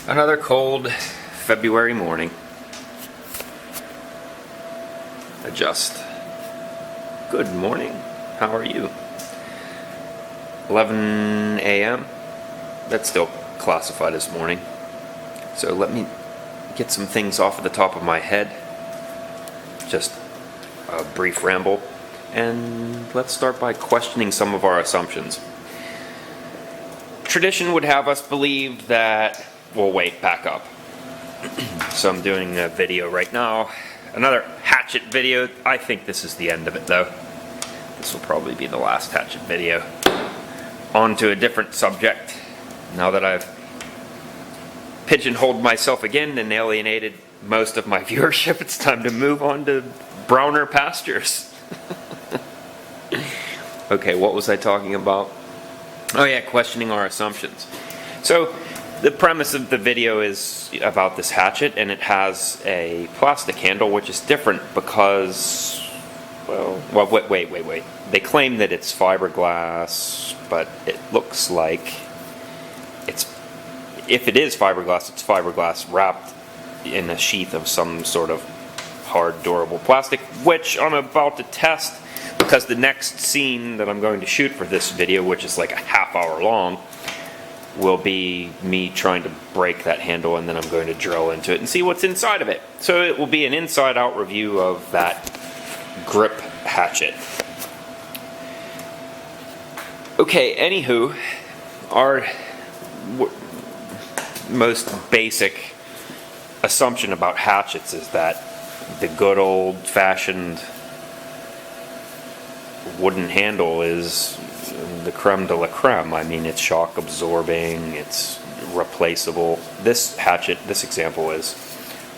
Another cold February morning. Adjust. Good morning. How are you? 11 a.m. That's still classified as morning. So let me get some things off of the top of my head. Just a brief ramble. And let's start by questioning some of our assumptions. Tradition would have us believe that... Well, wait, back up. So I'm doing a video right now. Another hatchet video. I think this is the end of it, though. This will probably be the last hatchet video. On to a different subject. Now that I've pigeonholed myself again and alienated most of my viewership, it's time to move on to browner pastures. Okay, what was I talking about? Oh yeah, questioning our assumptions. So the premise of the video is about this hatchet, and it has a plastic handle, which is different because, well, wait. They claim that it's fiberglass, but it looks like if it is fiberglass, it's fiberglass wrapped in a sheath of some sort of hard, durable plastic, which I'm about to test because the next scene that I'm going to shoot for this video, which is like a half hour long, will be me trying to break that handle, and then I'm going to drill into it and see what's inside of it. So it will be an inside-out review of that grip hatchet. Okay, anywho, our most basic assumption about hatchets is that the good old-fashioned wooden handle is the creme de la creme. I mean, it's shock absorbing, it's replaceable. This hatchet, this example is,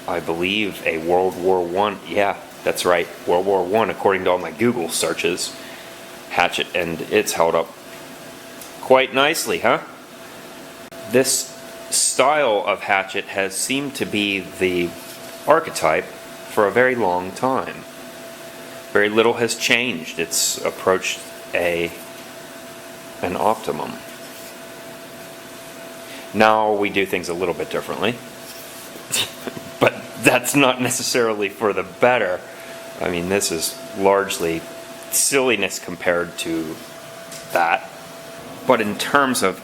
I believe, a World War I. Yeah, that's right, World War I, according to all my Google searches. Hatchet, and it's held up quite nicely, huh? This style of hatchet has seemed to be the archetype for a very long time. Very little has changed. It's approached an optimum. Now we do things a little bit differently, but that's not necessarily for the better. I mean, this is largely silliness compared to that. But in terms of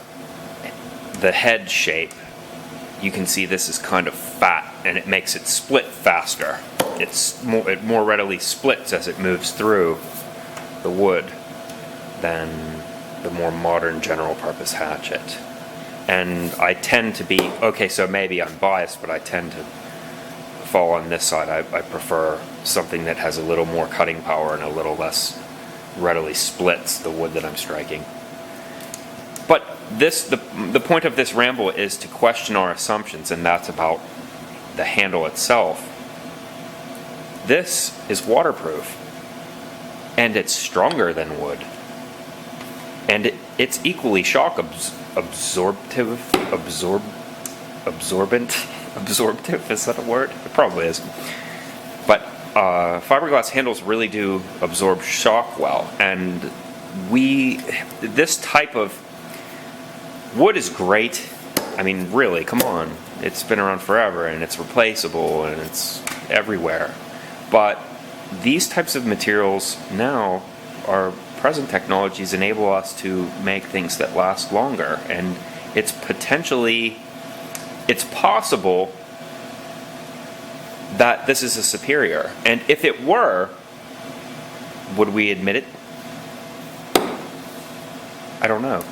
the head shape, you can see this is kind of fat, and it makes it split faster. It more readily splits as it moves through the wood than the more modern general purpose hatchet. And I tend to be, okay, so maybe I'm biased, but I tend to fall on this side. I prefer something that has a little more cutting power and a little less readily splits the wood that I'm striking. But the point of this ramble is to question our assumptions, and that's about the handle itself. This is waterproof, and it's stronger than wood, and it's equally shock absorbent. Is that a word? It probably is. But fiberglass handles really do absorb shock well, and this type of wood is great. I mean, really, come on. It's been around forever, and it's replaceable, and it's everywhere. But these types of materials now, our present technologies enable us to make things that last longer. And it's possible that this is a superior. And if it were, would we admit it? I don't know.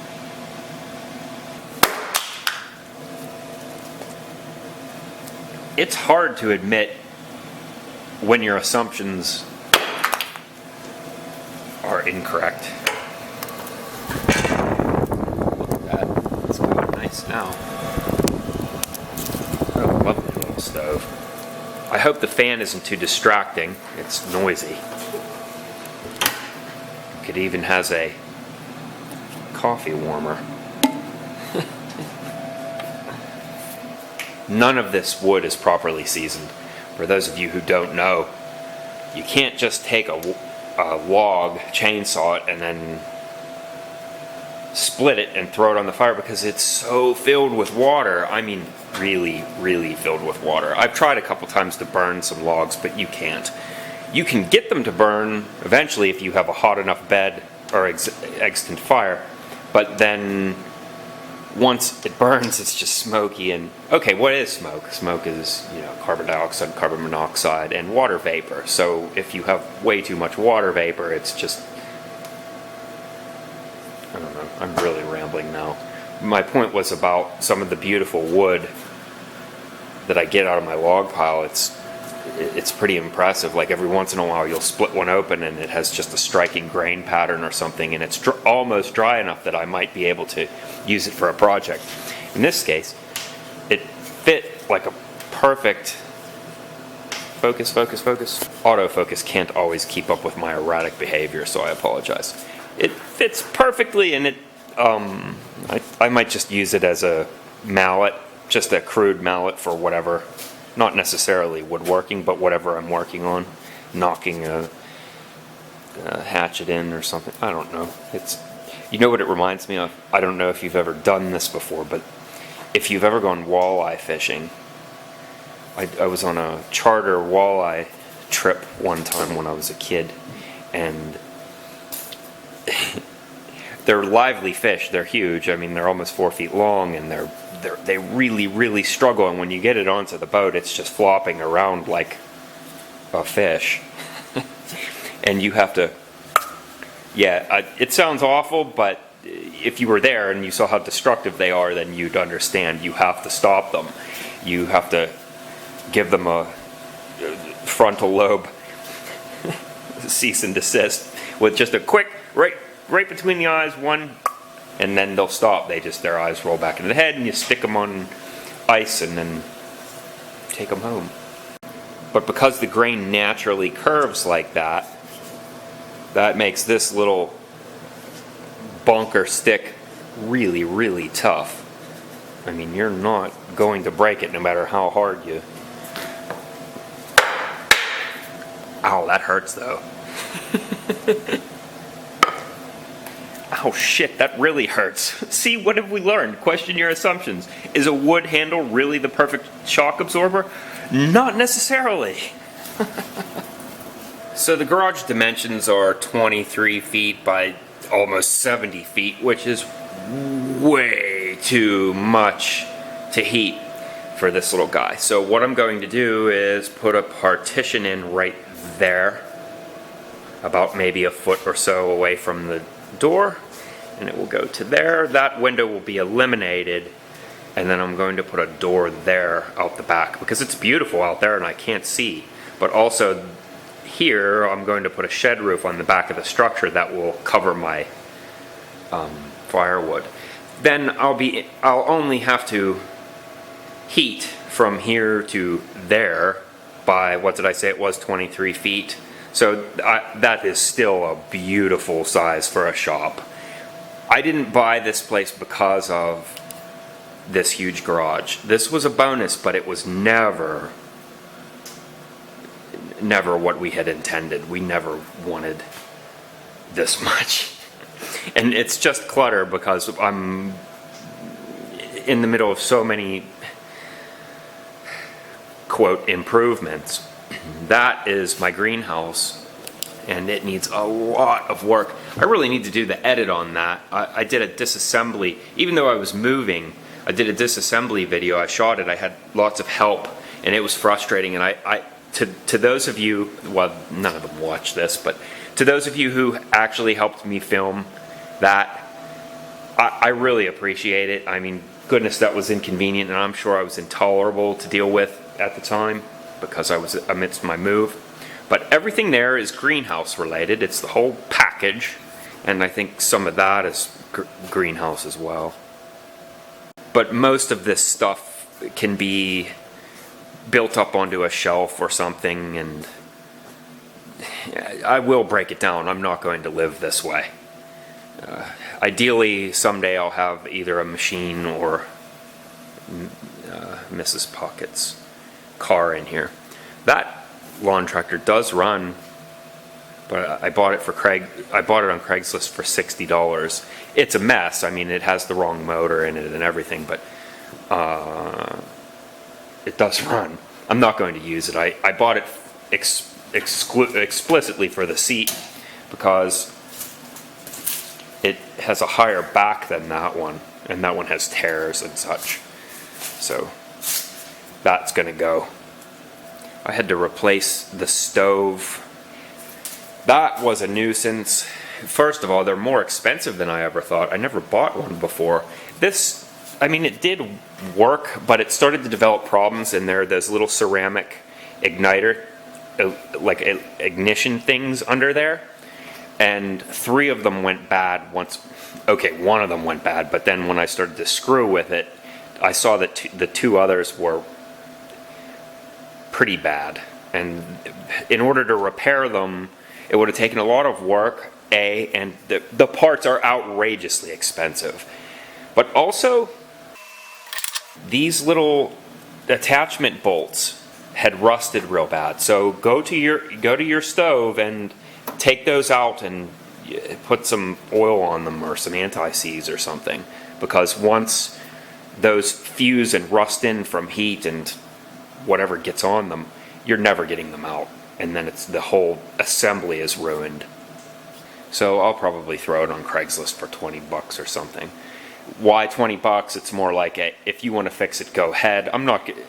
It's hard to admit when your assumptions are incorrect. Look at that. It's going nice now. Oh, lovely little stove. I hope the fan isn't too distracting. It's noisy. It even has a coffee warmer. None of this wood is properly seasoned. For those of you who don't know, you can't just take a log, chainsaw it, and then split it and throw it on the fire because it's so filled with water. I mean, really, really filled with water. I've tried a couple times to burn some logs, but you can't. You can get them to burn eventually if you have a hot enough bed or extant fire, but then once it burns, it's just smoky. And okay, what is smoke? Smoke is, carbon dioxide, carbon monoxide, and water vapor. So if you have way too much water vapor, it's just, I don't know, I'm really rambling now. My point was about some of the beautiful wood that I get out of my log pile. It's pretty impressive. Like every once in a while you'll split one open and it has just a striking grain pattern or something, and it's almost dry enough that I might be able to use it for a project. In this case, it fit like a perfect focus. Autofocus can't always keep up with my erratic behavior, so I apologize. It fits perfectly, and I might just use it as a mallet, just a crude mallet for whatever, not necessarily woodworking, but whatever I'm working on, knocking a hatchet in or something. I don't know. You know what it reminds me of? I don't know if you've ever done this before, but if you've ever gone walleye fishing, I was on a charter walleye trip one time when I was a kid, and they're lively fish. They're huge. I mean, they're almost 4 feet long, and they really, really struggle. And when you get it onto the boat, it's just flopping around like a fish. And you have to, it sounds awful, but if you were there and you saw how destructive they are, then you'd understand. You have to stop them. You have to give them a frontal lobe cease and desist with just a quick, right between the eyes, one, and then they'll stop. Their eyes roll back into the head, and you stick them on ice and then take them home. But because the grain naturally curves like that, that makes this little bunker stick really, really tough. I mean, you're not going to break it no matter how hard you... Ow, that hurts though. Oh shit, that really hurts. See, what have we learned? Question your assumptions. Is a wood handle really the perfect shock absorber? Not necessarily. So the garage dimensions are 23 feet by almost 70 feet, which is way too much to heat for this little guy. So what I'm going to do is put a partition in right there, about maybe a foot or so away from the door, and it will go to there. That window will be eliminated, and then I'm going to put a door there out the back because it's beautiful out there and I can't see. But also here I'm going to put a shed roof on the back of the structure that will cover my firewood. Then I'll only have to heat from here to there by, what did I say it was, 23 feet. So that is still a beautiful size for a shop. I didn't buy this place because of this huge garage. This was a bonus, but it was never what we had intended. We never wanted this much. And it's just clutter because I'm in the middle of so many, quote, improvements. That is my greenhouse, and it needs a lot of work. I really need to do the edit on that. I did a disassembly, even though I was moving, I did a disassembly video. I shot it. I had lots of help, and it was frustrating. And to those of you, well, none of them watch this, but to those of you who actually helped me film that, I really appreciate it. I mean, goodness, that was inconvenient, and I'm sure I was intolerable to deal with at the time because I was amidst my move. But everything there is greenhouse related. It's the whole package, and I think some of that is greenhouse as well. But most of this stuff can be built up onto a shelf or something, and I will break it down. I'm not going to live this way. Ideally, someday I'll have either a machine or Mrs. Pocket's car in here. That lawn tractor does run but I bought it on Craigslist for $60. It's a mess. I mean, it has the wrong motor in it and everything, but it does run. I'm not going to use it. I bought it explicitly for the seat because it has a higher back than that one, and that one has tears and such. So that's going to go. I had to replace the stove. That was a nuisance. First of all, they're more expensive than I ever thought. I never bought one before. This, I mean, it did work, but it started to develop problems in there. Those little ceramic igniter, like ignition things under there. And 3 of them went bad once. Okay, 1 of them went bad, but then when I started to screw with it, I saw that the 2 others were pretty bad. And in order to repair them, it would have taken a lot of work, and the parts are outrageously expensive. But also, these little attachment bolts had rusted real bad. So go to your stove and take those out and put some oil on them or some anti-seize or something, because once those fuse and rust in from heat and whatever gets on them, you're never getting them out, and then the whole assembly is ruined. So I'll probably throw it on Craigslist for 20 bucks or something. Why 20 bucks? It's more like if you want to fix it, go ahead.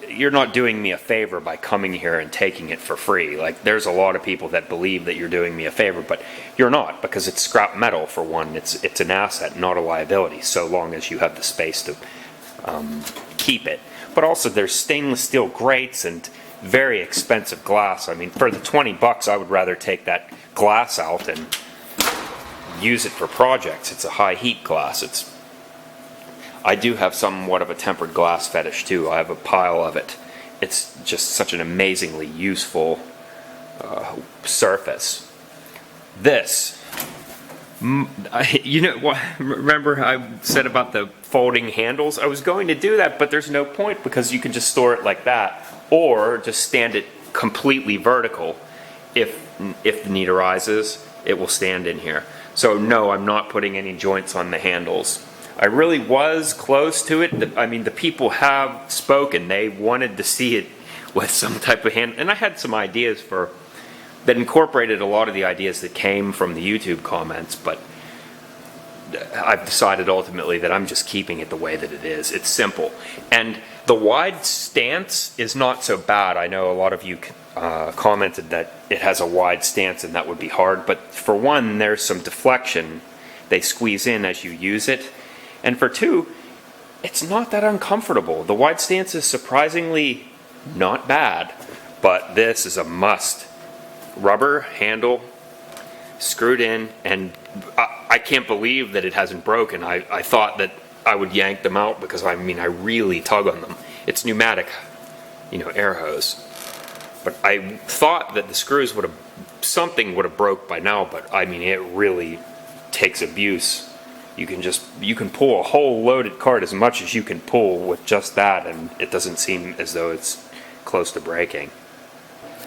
You're not doing me a favor by coming here and taking it for free. Like, there's a lot of people that believe that you're doing me a favor, but you're not, because it's scrap metal for one. It's an asset, not a liability, so long as you have the space to keep it. But also there's stainless steel grates and very expensive glass. I mean, for the 20 bucks, I would rather take that glass out and use it for projects. It's a high heat glass. I do have somewhat of a tempered glass fetish too. I have a pile of it. It's just such an amazingly useful surface. This, you know what? Remember I said about the folding handles? I was going to do that, but there's no point, because you can just store it like that, or just stand it completely vertical. If the need arises, it will stand in here. So no, I'm not putting any joints on the handles. I really was close to it. I mean, the people have spoken. They wanted to see it with some type of hand, and I had some ideas that incorporated a lot of the ideas that came from the YouTube comments, but I've decided ultimately that I'm just keeping it the way that it is. It's simple. And the wide stance is not so bad. I know a lot of you commented that it has a wide stance and that would be hard, but for one, there's some deflection. They squeeze in as you use it. And for 2, it's not that uncomfortable. The wide stance is surprisingly not bad, but this is a must. Rubber handle, screwed in, and I can't believe that it hasn't broken. I thought that I would yank them out, because I really tug on them. It's pneumatic, air hose. But I thought that the screws something would have broke by now, but it really takes abuse. You can pull a whole loaded cart as much as you can pull with just that, and it doesn't seem as though it's close to breaking.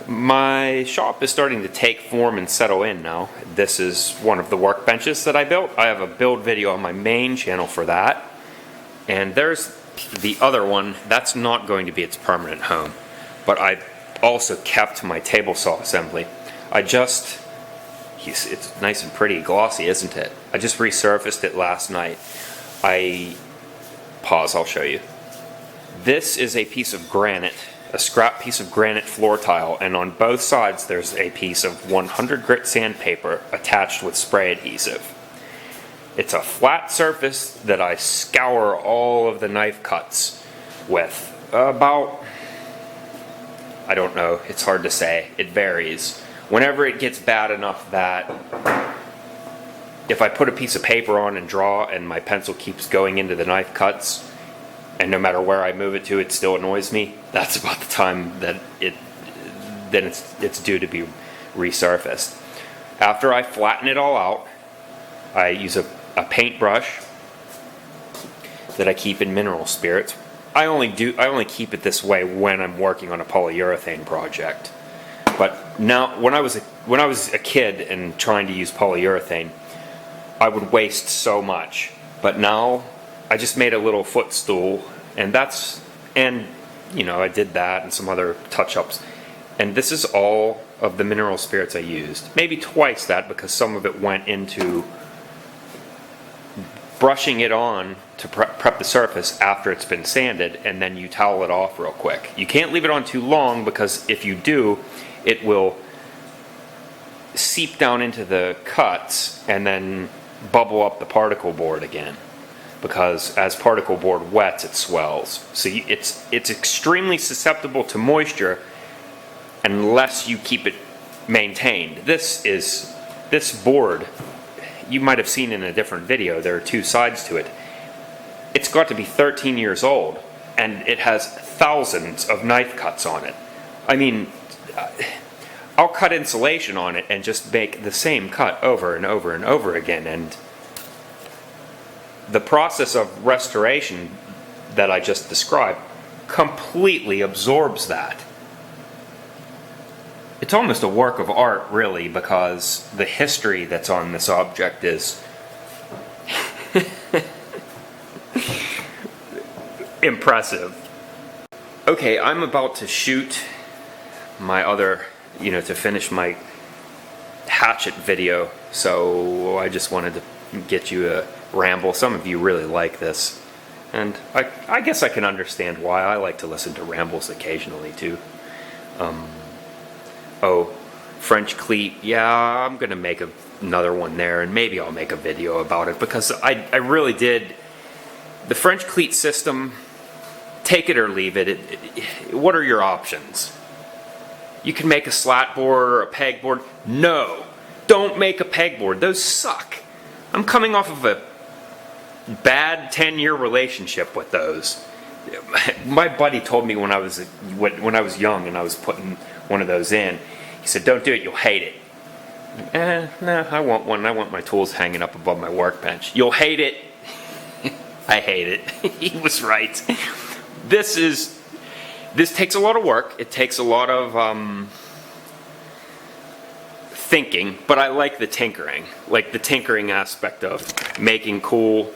My shop is starting to take form and settle in now. This is one of the workbenches that I built. I have a build video on my main channel for that. And there's the other one. That's not going to be its permanent home. But I also kept my table saw assembly. It's nice and pretty glossy, isn't it? I just resurfaced it last night. I'll show you. This is a piece of granite, a scrap piece of granite floor tile, and on both sides there's a piece of 100 grit sandpaper attached with spray adhesive. It's a flat surface that I scour all of the knife cuts with. About, I don't know, it's hard to say, it varies. Whenever it gets bad enough that if I put a piece of paper on and draw and my pencil keeps going into the knife cuts, and no matter where I move it to, it still annoys me, that's about the time that it's due to be resurfaced. After I flatten it all out, I use a paintbrush that I keep in mineral spirits. I only keep it this way when I'm working on a polyurethane project. But Now, when I was a kid and trying to use polyurethane, I would waste so much. But now, I just made a little footstool, and you know, I did that and some other touch-ups. And this is all of the mineral spirits I used. Maybe twice that, because some of it went into brushing it on to prep the surface after it's been sanded, and then you towel it off real quick. You can't leave it on too long, because if you do, it will seep down into the cuts and then bubble up the particle board again. Because as particle board wets, it swells. So it's extremely susceptible to moisture unless you keep it maintained. This board, you might have seen in a different video, there are two sides to it. It's got to be 13 years old, and it has thousands of knife cuts on it. I mean, I'll cut insulation on it and just make the same cut over and over and over again, and the process of restoration that I just described completely absorbs that. It's almost a work of art, really, because the history that's on this object is impressive. Okay, I'm about to shoot my other, to finish my hatchet video, so I just wanted to get you a ramble. Some of you really like this, and I guess I can understand why. I like to listen to rambles occasionally too. Oh, French cleat, yeah, I'm gonna make another one there, and maybe I'll make a video about it, because I really did. The French cleat system, take it or leave it. What are your options? You can make a slat board or a pegboard. No, don't make a pegboard. Those suck. I'm coming off of a bad 10-year relationship with those. My buddy told me when I was young and I was putting one of those in, he said, "Don't do it, you'll hate it." No, I want one. I want my tools hanging up above my workbench. You'll hate it. I hate it. He was right. This takes a lot of work. It takes a lot of thinking, but I like the tinkering. Like the tinkering aspect of making cool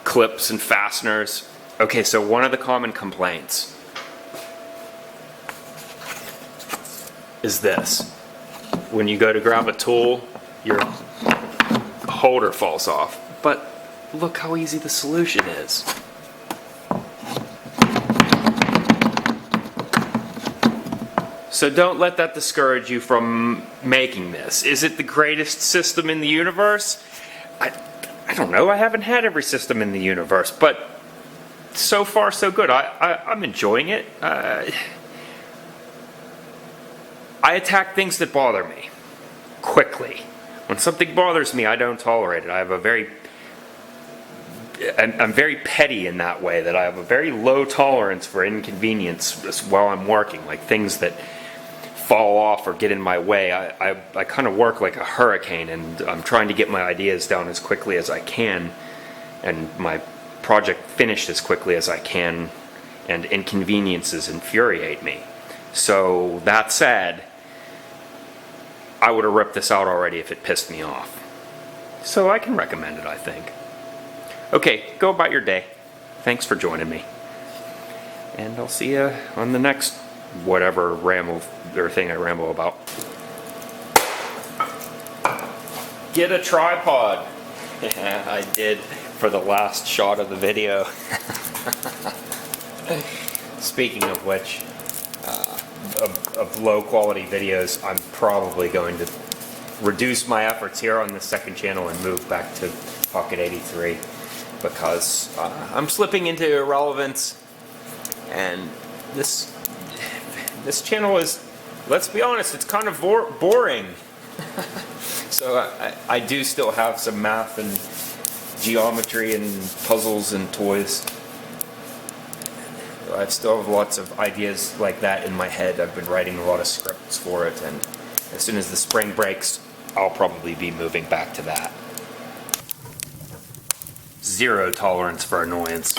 clips and fasteners. Okay, so one of the common complaints is this. When you go to grab a tool, your holder falls off. But look how easy the solution is. So don't let that discourage you from making this. Is it the greatest system in the universe? I don't know. I haven't had every system in the universe, but so far so good. I'm enjoying it. I attack things that bother me quickly. When something bothers me, I don't tolerate it. I'm very petty in that way, that I have a very low tolerance for inconvenience while I'm working, like things that fall off or get in my way. I kind of work like a hurricane, and I'm trying to get my ideas down as quickly as I can and my project finished as quickly as I can, and inconveniences infuriate me. So that said, I would have ripped this out already if it pissed me off. So I can recommend it, I think. Okay, go about your day. Thanks for joining me. And I'll see you on the next whatever ramble or thing I ramble about. Get a tripod. Yeah, I did for the last shot of the video. Speaking of which, of low quality videos, I'm probably going to reduce my efforts here on the second channel and move back to Pocket 83, because I'm slipping into irrelevance, and this channel is, let's be honest, it's kind of boring. So I do still have some math and geometry and puzzles and toys. I still have lots of ideas like that in my head. I've been writing a lot of scripts for it, and as soon as the spring breaks, I'll probably be moving back to that. Zero tolerance for annoyance.